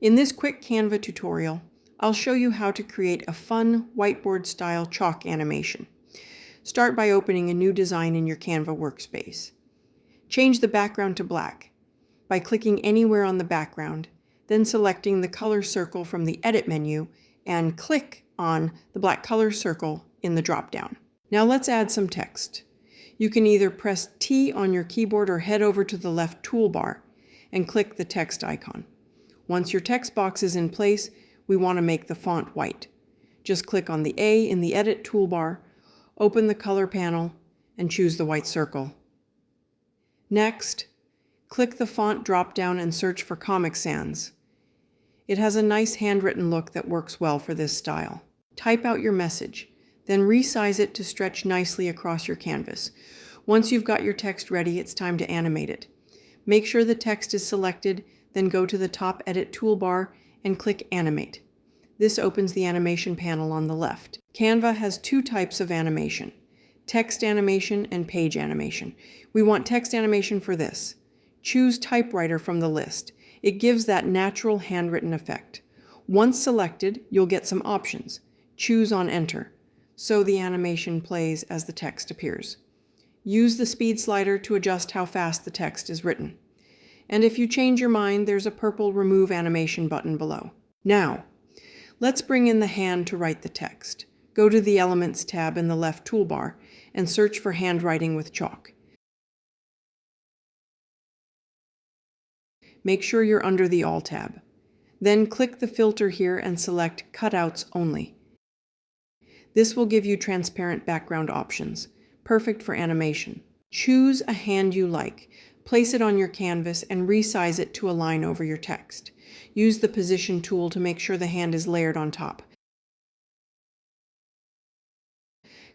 In this quick Canva tutorial, I'll show you how to create a fun whiteboard-style chalk animation. Start by opening a new design in your Canva workspace. Change the background to black by clicking anywhere on the background, then selecting the color circle from the Edit menu and click on the black color circle in the drop-down. Now let's add some text. You can either press T on your keyboard or head over to the left toolbar and click the text icon. Once your text box is in place, we want to make the font white. Just click on the A in the Edit toolbar, open the color panel, and choose the white circle. Next, click the font drop-down and search for Comic Sans. It has a nice handwritten look that works well for this style. Type out your message, then resize it to stretch nicely across your canvas. Once you've got your text ready, it's time to animate it. Make sure the text is selected, then go to the top Edit toolbar and click Animate. This opens the animation panel on the left. Canva has two types of animation: text animation and page animation. We want text animation for this. Choose typewriter from the list. It gives that natural handwritten effect. Once selected, you'll get some options. Choose on Enter, so the animation plays as the text appears. Use the speed slider to adjust how fast the text is written. And if you change your mind, there's a purple Remove Animation button below. Now, let's bring in the hand to write the text. Go to the Elements tab in the left toolbar and search for Handwriting with Chalk. Make sure you're under the All tab. Then click the filter here and select Cutouts Only. This will give you transparent background options, perfect for animation. Choose a hand you like, place it on your canvas, and resize it to align over your text. Use the Position tool to make sure the hand is layered on top.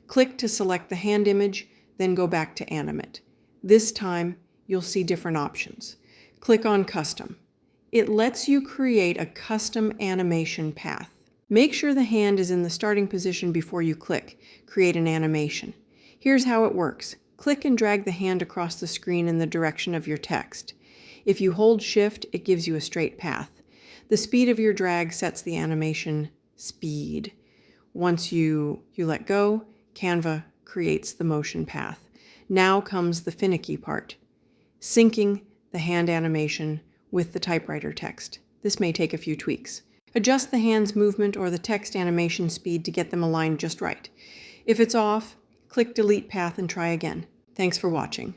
Click to select the hand image, then go back to Animate. This time, you'll see different options. Click on Custom. It lets you create a custom animation path. Make sure the hand is in the starting position before you click Create an Animation. Here's how it works. Click and drag the hand across the screen in the direction of your text. If you hold Shift, it gives you a straight path. The speed of your drag sets the animation speed. Once you let go, Canva creates the motion path. Now comes the finicky part, syncing the hand animation with the typewriter text. This may take a few tweaks. Adjust the hand's movement or the text animation speed to get them aligned just right. If it's off, click Delete Path and try again. Thanks for watching.